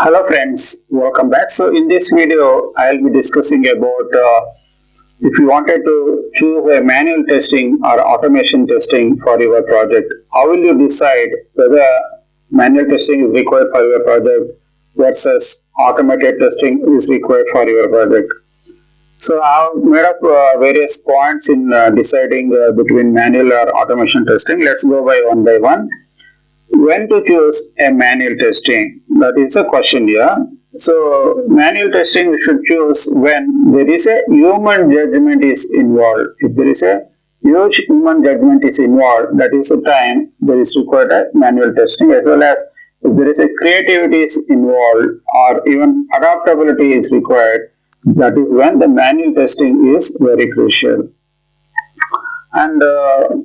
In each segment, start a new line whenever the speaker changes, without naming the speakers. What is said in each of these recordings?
Hello friends, welcome back. So in this video, I'll be discussing about if you wanted to choose a manual testing or automation testing for your project, how will you decide whether manual testing is required for your project versus automated testing is required for your project? So I've made up various points in deciding between manual or automation testing. Let's go by one. When to choose a manual testing? That is a question here. So manual testing we should choose when there is a human judgment is involved. If there is a huge human judgment is involved, that is the time there is required a manual testing, as well as if there is a creativity is involved or even adaptability is required, that is when the manual testing is very crucial. And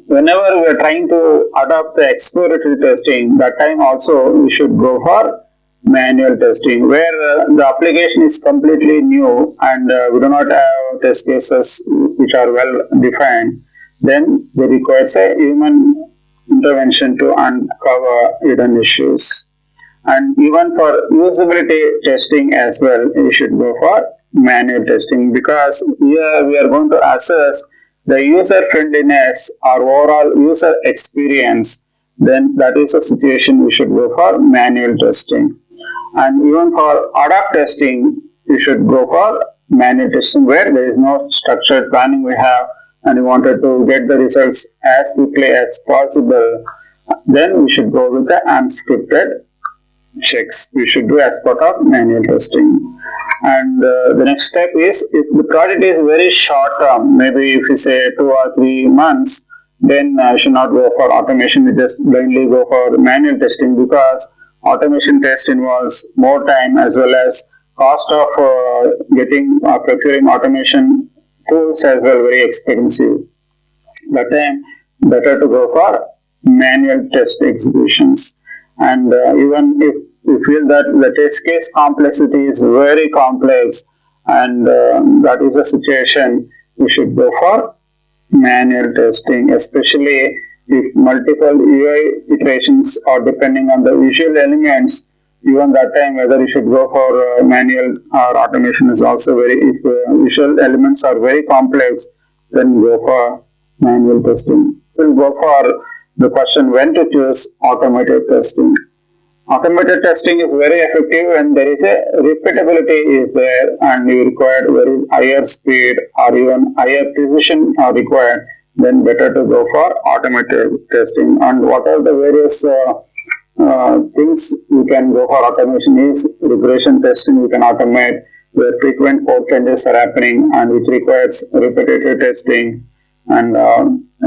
whenever we are trying to adopt the exploratory testing, that time also we should go for manual testing, where the application is completely new and we do not have test cases which are well defined. Then there requires a human intervention to uncover hidden issues. And even for usability testing as well, we should go for manual testing, because here we are going to assess the user friendliness or overall user experience. Then that is a situation we should go for manual testing. And even for adapt testing, we should go for manual testing, where there is no structured planning we have and we wanted to get the results as quickly as possible. Then we should go with the unscripted checks we should do as part of manual testing. And the next step is, if the project is very short term, maybe if we say 2 or 3 months, then should not go for automation. We just blindly go for manual testing, because automation test involves more time as well as cost of getting procuring automation tools as well, very expensive. That time better to go for manual test executions. And even if we feel that the test case complexity is very complex, and that is a situation we should go for manual testing, especially if multiple UI iterations are depending on the visual elements. Even that time whether you should go for manual or automation is also very, if visual elements are very complex, then go for manual testing. We'll go for the question when to choose automated testing. Automated testing is very effective when there is a repeatability is there and you require very higher speed or even higher precision are required. Then better to go for automated testing. And what are the various things you can go for automation is regression testing we can automate, where frequent code changes are happening and which requires repetitive testing. And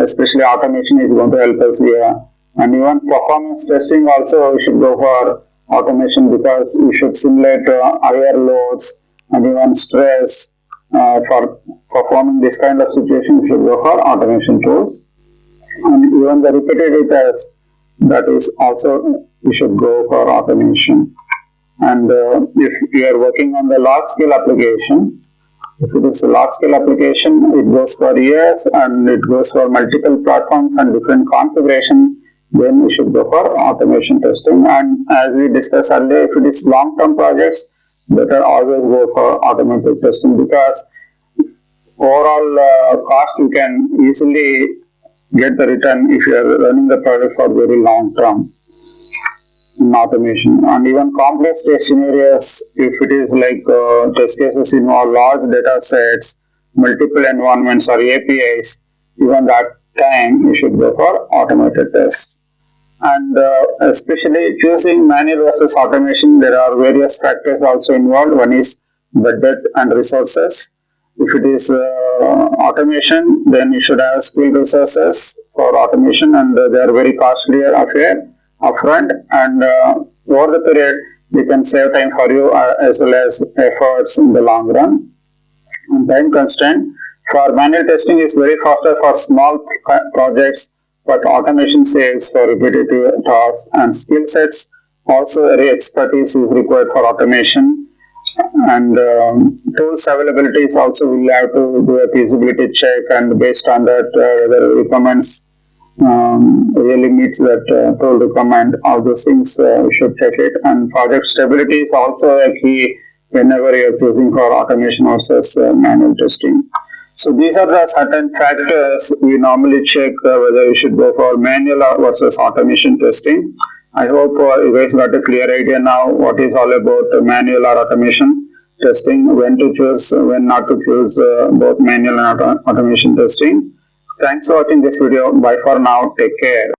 especially automation is going to help us here. And even performance testing also we should go for automation, because we should simulate higher loads and even stress. For performing this kind of situation, we should go for automation tools. And even the repetitive test, that is also we should go for automation. And if you are working on the large scale application, if it is a large scale application, it goes for years and it goes for multiple platforms and different configuration, then we should go for automation testing. And as we discussed earlier, if it is long term projects, better always go for automated testing, because overall cost you can easily get the return if you are running the project for very long term in automation. And even complex test scenarios, if it is like test cases involve large data sets, multiple environments or APIs, even that time you should go for automated tests. And especially choosing manual versus automation, there are various factors also involved. One is budget and resources. If it is automation, then you should have skilled resources for automation, and they are very costly affair upfront, and over the period they can save time for you as well as efforts in the long run. And time constraint for manual testing is very faster for small projects, but automation saves for repetitive tasks. And skill sets also, very expertise is required for automation. And tools availability is also, we'll have to do a feasibility check, and based on that whether requirements really meets that tool requirement. All those things you should check it. And project stability is also a key whenever you are choosing for automation versus manual testing. So these are the certain factors we normally check whether you should go for manual or versus automation testing. I hope you guys got a clear idea now what is all about manual or automation testing, when to choose, when not to choose both manual and automation testing. Thanks for watching this video. Bye for now. Take care.